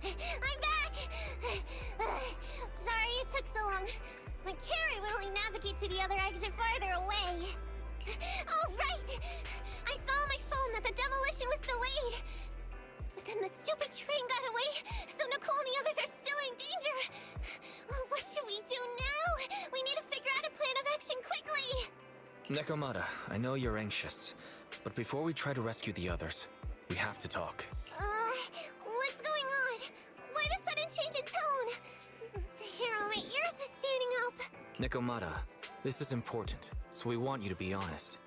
I'm back! Sorry it took so long. My carry would only navigate to the other exit farther away. Oh, right! I saw on my phone that the demolition was delayed. But then the stupid train got away, so Nicole and the others are still in danger. Oh, what should we do now? We need to figure out a plan of action quickly! Nekomata, I know you're anxious, but before we try to rescue the others, we have to talk. What's going on? Why the sudden change in tone? Hero, my ears are standing up. Nekomata, this is important, so we want you to be honest.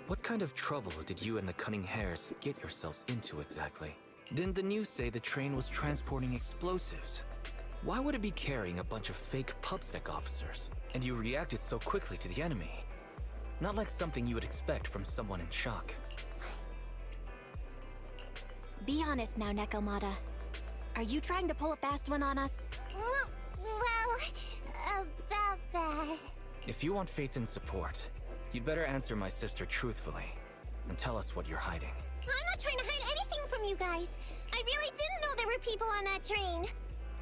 What kind of trouble did you and the Cunning Hares get yourselves into exactly? Didn't the news say the train was transporting explosives? Why would it be carrying a bunch of fake PubSec officers? And you reacted so quickly to the enemy. Not like something you would expect from someone in shock. Be honest now, Nekomata. Are you trying to pull a fast one on us? Well, about that. If you want faith and support, you'd better answer my sister truthfully and tell us what you're hiding. I'm not trying to hide anything from you guys. I really didn't know there were people on that train.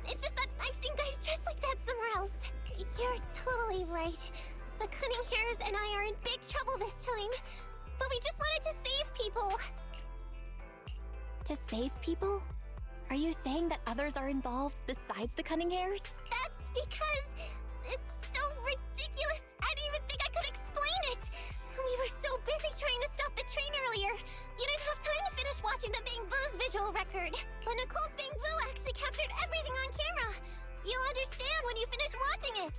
It's just that I've seen guys dressed like that somewhere else. You're totally right. The Cunning Hares and I are in big trouble this time. But we just wanted to save people. To save people? Are you saying that others are involved besides the Cunning Hares? That's because it's so ridiculous. I didn't even think I could explain it. We were so busy trying to stop the train earlier. You didn't have time to finish watching the Bang Boo's visual record. But Nicole's Bang Boo actually captured everything on camera. You'll understand when you finish watching it.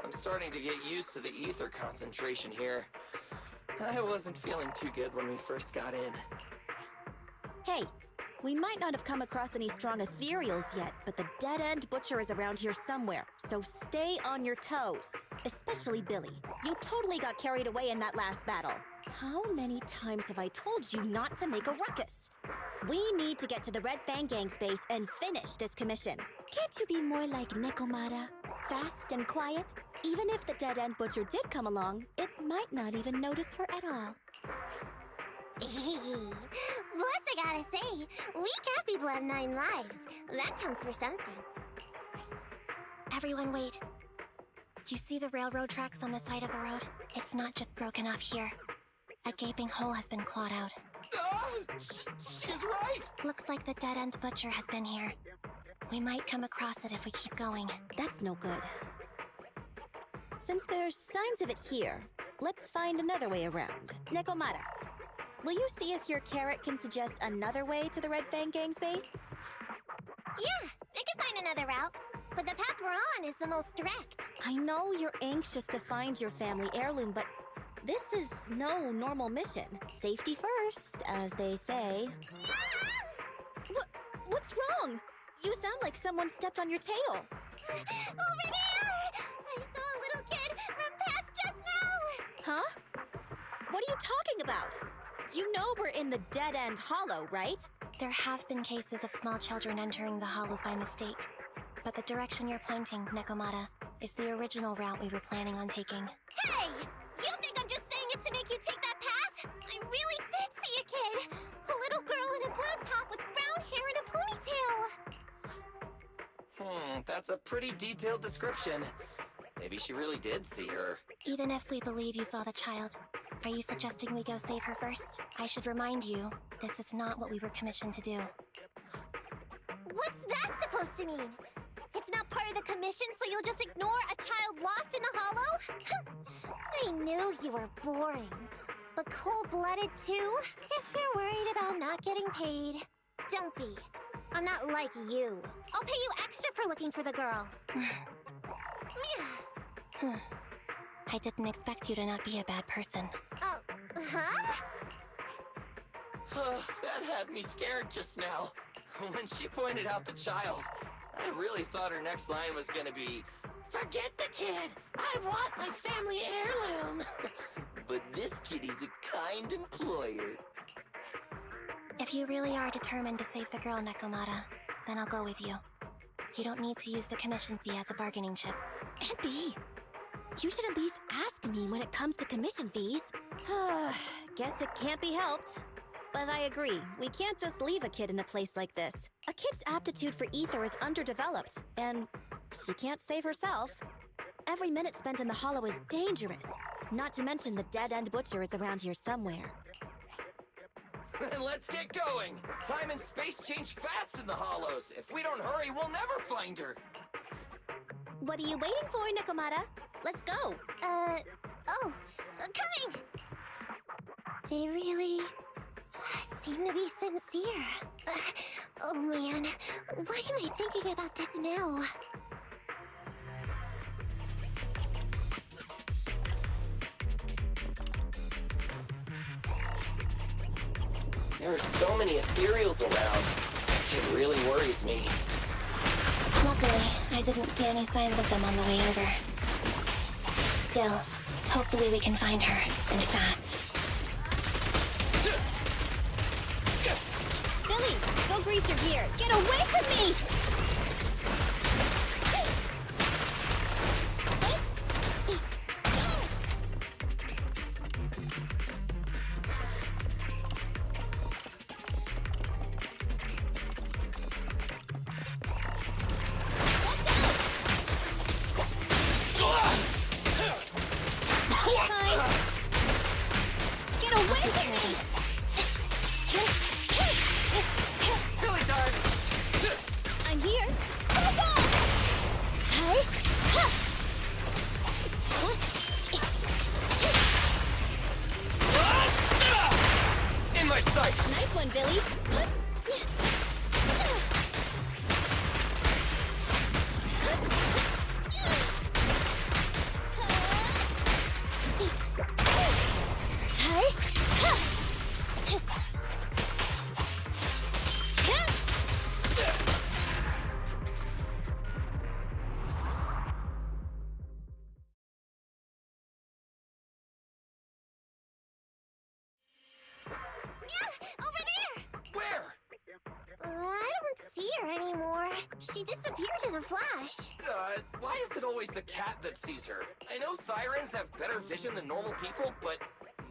I'm starting to get used to the ether concentration here. I wasn't feeling too good when we first got in. Hey, we might not have come across any strong ethereals yet, but the dead-end butcher is around here somewhere, so stay on your toes. Especially Billy. You totally got carried away in that last battle. How many times have I told you not to make a ruckus? We need to get to the Red Fang Gang's base and finish this commission. Can't you be more like Nekomata? Fast and quiet? Even if the dead-end butcher did come along, it might not even notice her at all. Plus, I gotta say, we cat people have 9 lives. That counts for something. Everyone wait. You see the railroad tracks on the side of the road? It's not just broken off here. A gaping hole has been clawed out. She's right! Looks like the dead-end butcher has been here. We might come across it if we keep going. That's no good. Since there's signs of it here, let's find another way around. Nekomata, will you see if your carrot can suggest another way to the Red Fang Gang's base? Yeah, I can find another route. But the path we're on is the most direct. I know you're anxious to find your family heirloom, but this is no normal mission. Safety first, as they say. What's wrong? You sound like someone stepped on your tail. Over there! I saw a little kid run past just now! Huh? What are you talking about? You know we're in the dead-end hollow, right? There have been cases of small children entering the hollows by mistake. But the direction you're pointing, Nekomata, is the original route we were planning on taking. Hey! You think I'm just saying it to make you take that path? I really did see a kid! A little girl in a blue top with brown hair and a ponytail! That's a pretty detailed description. Maybe she really did see her. Even if we believe you saw the child, are you suggesting we go save her first? I should remind you, this is not what we were commissioned to do. What's that supposed to mean? It's not part of the commission, so you'll just ignore a child lost in the hollow? I knew you were boring. But cold-blooded too? If you're worried about not getting paid, don't be. I'm not like you. I'll pay you extra for looking for the girl. I didn't expect you to not be a bad person. Oh, huh? That had me scared just now. When she pointed out the child, I really thought her next line was gonna be, "Forget the kid! I want my family heirloom!" But this kitty's a kind employer. If you really are determined to save the girl, Nekomata, then I'll go with you. You don't need to use the commission fee as a bargaining chip. Abby, you should at least ask me when it comes to commission fees. Guess it can't be helped. But I agree, we can't just leave a kid in a place like this. A kid's aptitude for ether is underdeveloped, and she can't save herself. Every minute spent in the hollow is dangerous. Not to mention the dead-end butcher is around here somewhere. Then let's get going! Time and space change fast in the hollows. If we don't hurry, we'll never find her. What are you waiting for, Nekomata? Let's go! Coming! They really seem to be sincere. Oh man, why am I thinking about this now? There are so many ethereals around. It really worries me. Luckily, I didn't see any signs of them on the way over. Still, hopefully we can find her, and fast. Billy, go grease your gears! Get away from me! Nice one, Billy. I don't see her anymore. She disappeared in a flash. Why is it always the cat that sees her? I know Thyrans have better vision than normal people, but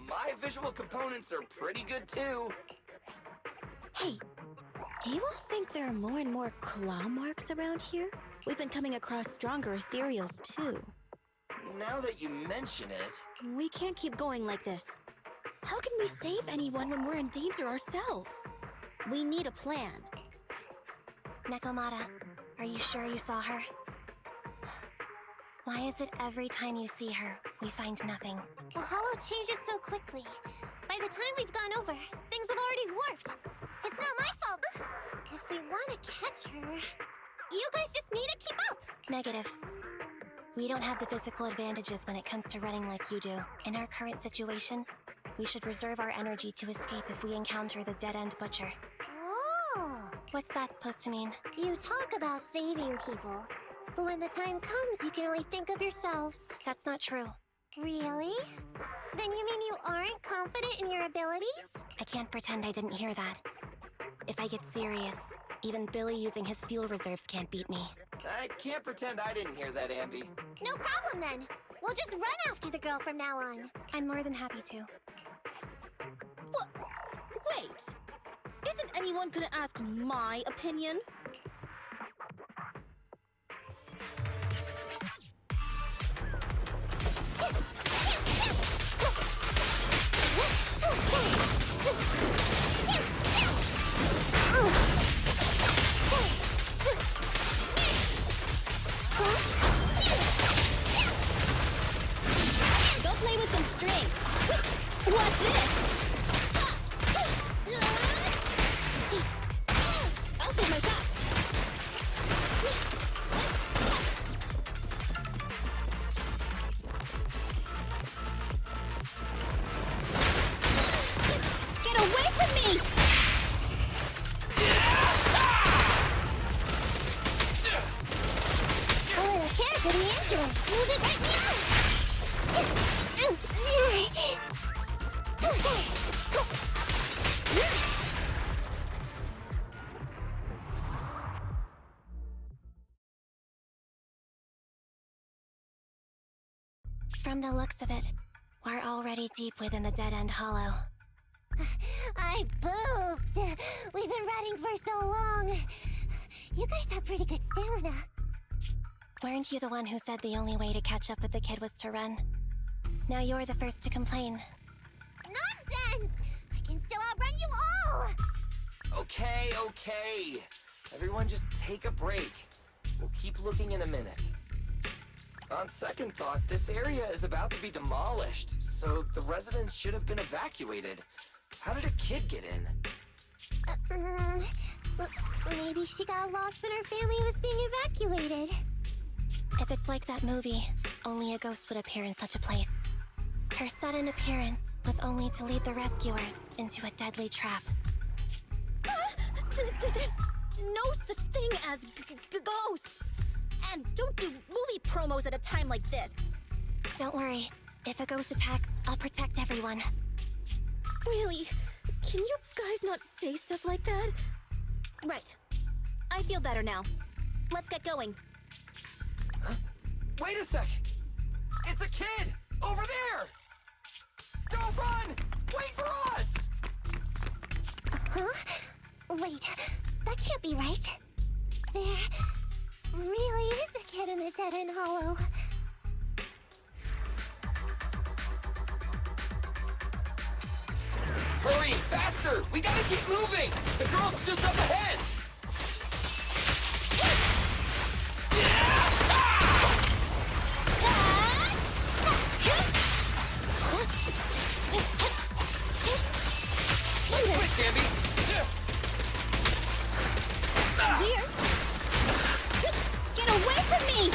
my visual components are pretty good too. Hey, do you all think there are more and more claw marks around here? We've been coming across stronger ethereals too. Now that you mention it... We can't keep going like this. How can we save anyone when we're in danger ourselves? We need a plan. Nekomata, are you sure you saw her? Why is it every time you see her, we find nothing? The hollow changes so quickly. By the time we've gone over, things have already warped. It's not my fault. If we want to catch her, you guys just need to keep up. Negative. We don't have the physical advantages when it comes to running like you do. In our current situation, we should reserve our energy to escape if we encounter the dead-end butcher. Oh. What's that supposed to mean? You talk about saving people, but when the time comes, you can only think of yourselves. That's not true. Really? Then you mean you aren't confident in your abilities? I can't pretend I didn't hear that. If I get serious, even Billy using his fuel reserves can't beat me. I can't pretend I didn't hear that, Ambi. No problem then. We'll just run after the girl from now on. I'm more than happy to. What? Wait! Isn't anyone gonna ask my opinion? the android. Move it right now! From the looks of it, we're already deep within the dead-end hollow. I pooped! We've been running for so long. You guys have pretty good stamina. Weren't you the one who said the only way to catch up with the kid was to run? Now you're the first to complain. Nonsense! I can still outrun you all! Okay. Everyone just take a break. We'll keep looking in a minute. On second thought, this area is about to be demolished, so the residents should have been evacuated. How did a kid get in? Maybe she got lost when her family was being evacuated. If it's like that movie, only a ghost would appear in such a place. Her sudden appearance was only to lead the rescuers into a deadly trap. There's no such thing as ghosts! And don't do movie promos at a time like this! Don't worry. If a ghost attacks, I'll protect everyone. Really? Can you guys not say stuff like that? Right. I feel better now. Let's get going. Huh? Wait a sec! It's a kid! Over there! Don't run! Wait for us! Huh? Wait, that can't be right. There really is a kid in the dead-end hollow. Hurry! Faster! We gotta keep moving! The girl's just up ahead! Quick, Zambi! Dear! Get away from me!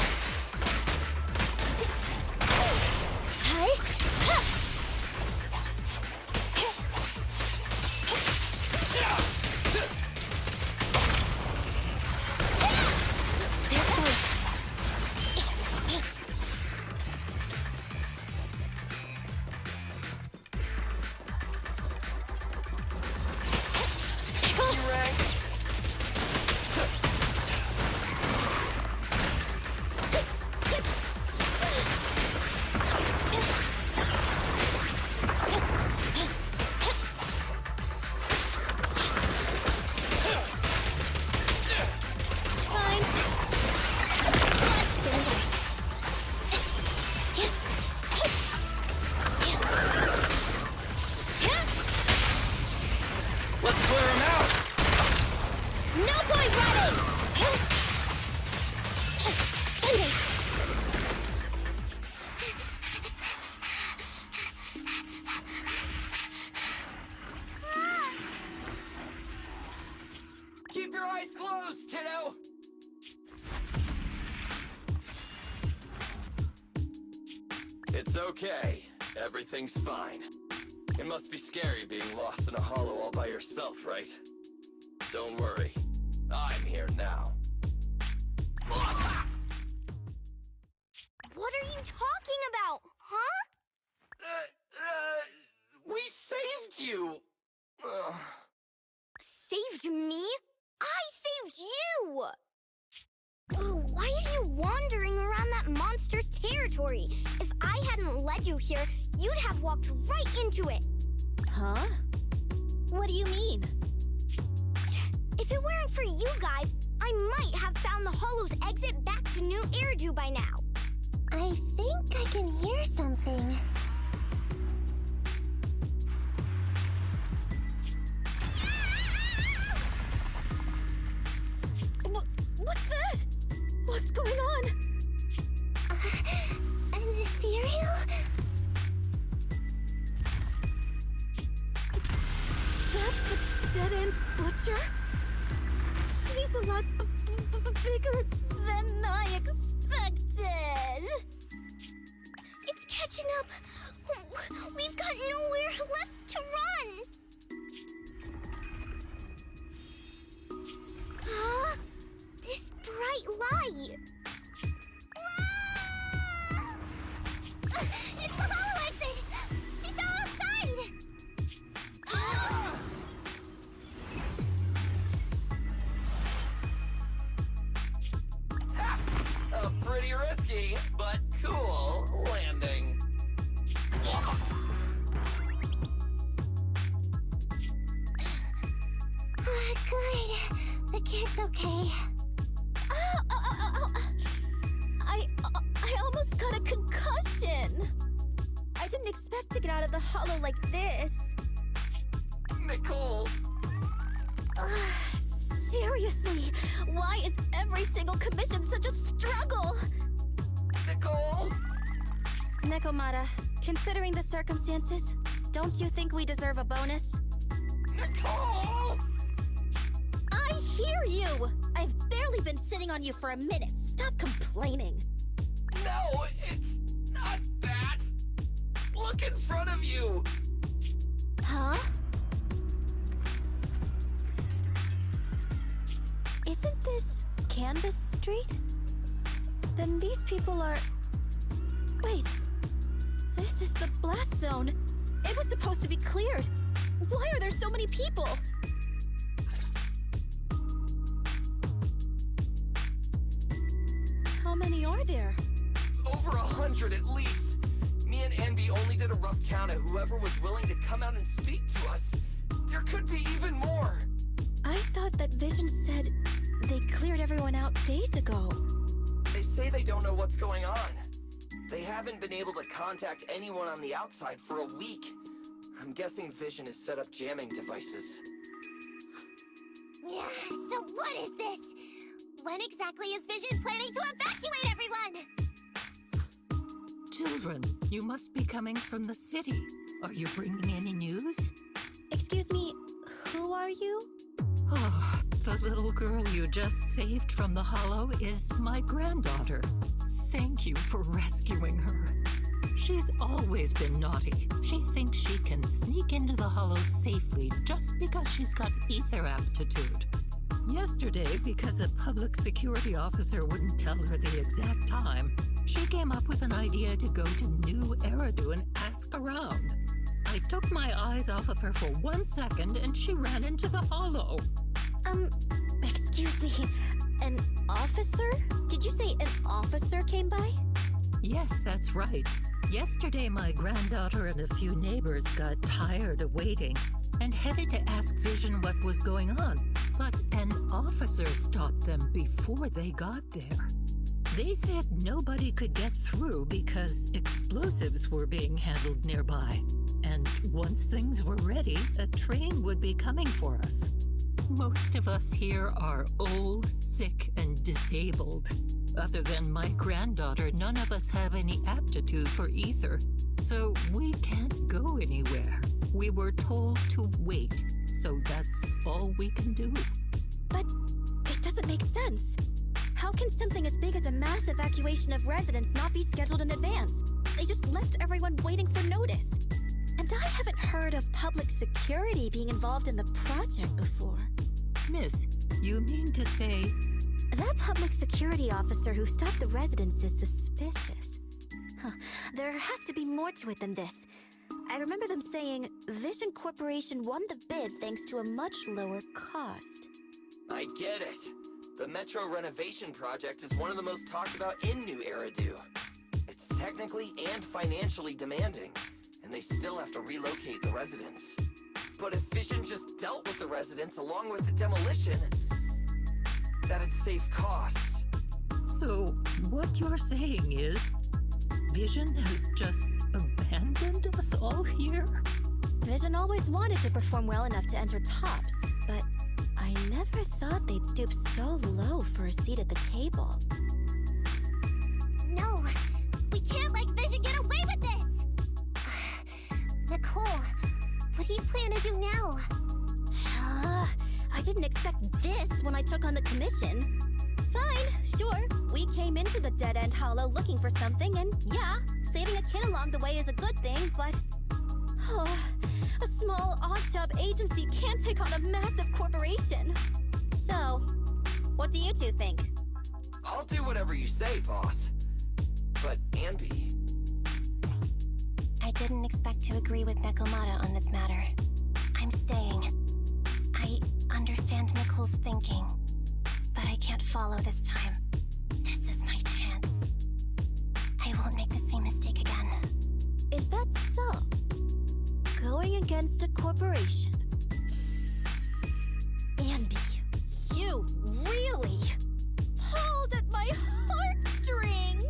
Let's clear him out! No point running! Keep your eyes closed, kiddo! It's okay. Everything's fine. It must be scary being lost in a hollow all by yourself, right? Don't worry. I'm here now. What are you talking about, huh? We saved you! Saved me? I saved you! Why are you wandering around that monster's territory? If I hadn't led you here, you'd have walked right into it. Huh? What do you mean? If it weren't for you guys, I might have found the Hollow's exit back to New Eridu by now. I think I can hear something. What's that? What's going on? An ethereal? That's the dead-end butcher? He's a lot bigger than I expected. It's catching up. We've got nowhere left to run. Huh? This bright light. Whoa! Pretty risky, but cool landing. Good. The kid's okay. I almost got a concussion. I didn't expect to get out of the hollow like this. Nicole, Seriously, why is every single commission such a struggle? Nicole! Nekomata, considering the circumstances, don't you think we deserve a bonus? Nicole! I hear you! I've barely been sitting on you for a minute. Stop complaining. No, it's not that! Look in front of you! Huh? Isn't this Canvas Street? Then these people are... Wait. This is the blast zone. It was supposed to be cleared. Why are there so many people? How many are there? Over 100 at least. Me and Anby only did a rough count of whoever was willing to come out and speak to us. There could be even more. I thought that Vision said they cleared everyone out days ago. They say they don't know what's going on. They haven't been able to contact anyone on the outside for a week. I'm guessing Vision has set up jamming devices. Yeah, so what is this? When exactly is Vision planning to evacuate everyone? Children, you must be coming from the city. Are you bringing any news? Excuse me, who are you? Oh, the little girl you just saved from the hollow is my granddaughter. Thank you for rescuing her. She's always been naughty. She thinks she can sneak into the hollow safely just because she's got ether aptitude. Yesterday, because a public security officer wouldn't tell her the exact time, she came up with an idea to go to New Eridu and ask around. I took my eyes off of her for 1 second and she ran into the hollow. Excuse me, an officer? Did you say an officer came by? Yes, that's right. Yesterday, my granddaughter and a few neighbors got tired of waiting and headed to ask Vision what was going on. But an officer stopped them before they got there. They said nobody could get through because explosives were being handled nearby. And once things were ready, a train would be coming for us. Most of us here are old, sick, and disabled. Other than my granddaughter, none of us have any aptitude for ether, so we can't go anywhere. We were told to wait, so that's all we can do. But it doesn't make sense. How can something as big as a mass evacuation of residents not be scheduled in advance? They just left everyone waiting for notice. And I haven't heard of public security being involved in the project before. Miss, you mean to say... That public security officer who stopped the residents is suspicious. There has to be more to it than this. I remember them saying Vision Corporation won the bid thanks to a much lower cost. I get it. The Metro renovation project is one of the most talked about in New Eridu. It's technically and financially demanding, and they still have to relocate the residents. But if Vision just dealt with the residents along with the demolition, that'd save costs. So, what you're saying is, Vision has just abandoned us all here? Vision always wanted to perform well enough to enter tops, but I never thought they'd stoop so low for a seat at the table. No, we can't let Vision get away with this! Nicole, what do you plan to do now? I didn't expect this when I took on the commission. Fine, sure. We came into the dead-end hollow looking for something, and yeah, saving a kid along the way is a good thing, but... a small odd-job agency can't take on a massive corporation. So, what do you two think? I'll do whatever you say, boss. But Anby... I didn't expect to agree with Nekomata on this matter. I'm staying. I understand Nicole's thinking, but I can't follow this time. This is my chance. I won't make the same mistake again. Is that so? Going against a corporation. Andy, you really pulled at my heartstrings!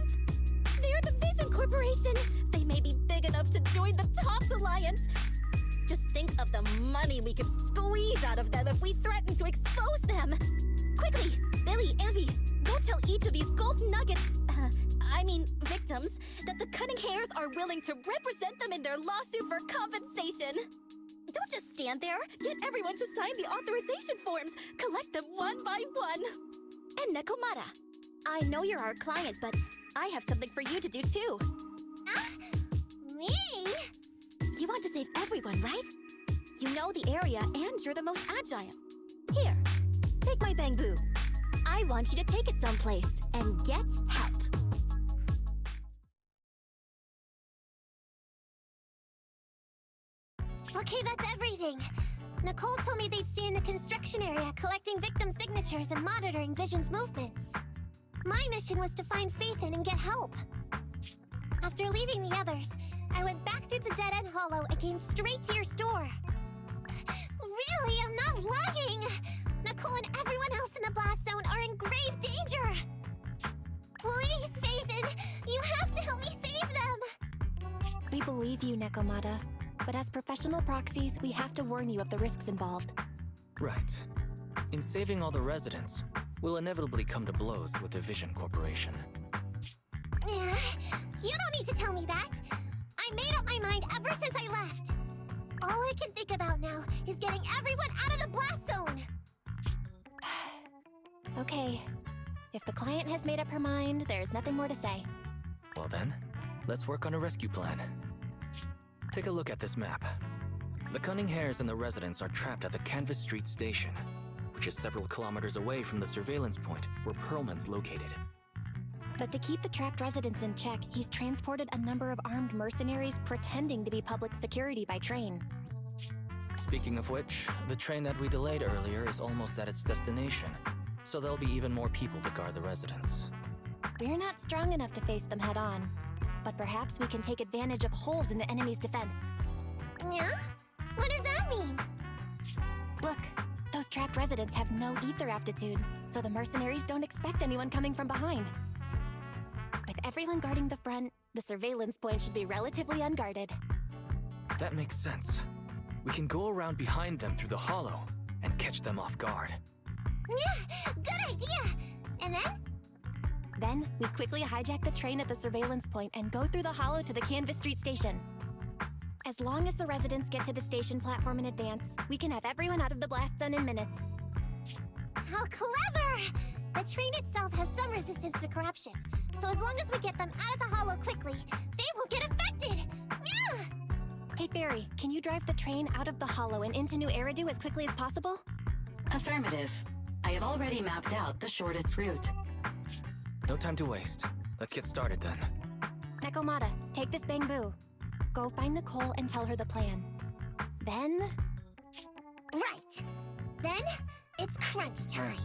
They're the Vision Corporation! They may be big enough to join the TOPS Alliance! Just think of the money we could squeeze out of them if we threaten to expose them! Quickly, Billy, Ambi, go tell each of these gold nuggets, victims, that the Cunning Hairs are willing to represent them in their lawsuit for compensation. Don't just stand there. Get everyone to sign the authorization forms. Collect them one by one. And Nekomata, I know you're our client, but I have something for you to do too. Me? You want to save everyone, right? You know the area and you're the most agile. Here, take my bamboo. I want you to take it someplace and get help. Okay, that's everything. Nicole told me they'd stay in the construction area, collecting victim signatures and monitoring Vision's movements. My mission was to find Faithin and get help. After leaving the others, I went back through the dead-end hollow and came straight to your store. Really, I'm not lying! Nicole and everyone else in the blast zone are in grave danger! Please, Faithin, you have to help me save them! We believe you, Nekomata. But as professional proxies, we have to warn you of the risks involved. Right. In saving all the residents, we'll inevitably come to blows with the Vision Corporation. You don't need to tell me that. I made up my mind ever since I left. All I can think about now is getting everyone out of the blast zone. Okay. If the client has made up her mind, there's nothing more to say. Well then, let's work on a rescue plan. Take a look at this map. The Cunning Hairs and the residents are trapped at the Canvas Street station, which is several kilometers away from the surveillance point where Perlman's located. But to keep the trapped residents in check, he's transported a number of armed mercenaries pretending to be public security by train. Speaking of which, the train that we delayed earlier is almost at its destination, so there'll be even more people to guard the residents. We're not strong enough to face them head-on, but perhaps we can take advantage of holes in the enemy's defense. Yeah? What does that mean? Look, those trapped residents have no ether aptitude, so the mercenaries don't expect anyone coming from behind. With everyone guarding the front, the surveillance point should be relatively unguarded. That makes sense. We can go around behind them through the hollow and catch them off guard. Yeah, good idea! And then? Then, we quickly hijack the train at the surveillance point and go through the hollow to the Canvas Street station. As long as the residents get to the station platform in advance, we can have everyone out of the blast zone in minutes. How clever! The train itself has some resistance to corruption, so as long as we get them out of the hollow quickly, they won't get affected! Yeah! Hey Fairy, can you drive the train out of the hollow and into New Eridu as quickly as possible? Affirmative. I have already mapped out the shortest route. No time to waste. Let's get started then. Nekomata, take this bamboo. Go find Nicole and tell her the plan. Then... Right! Then, it's crunch time.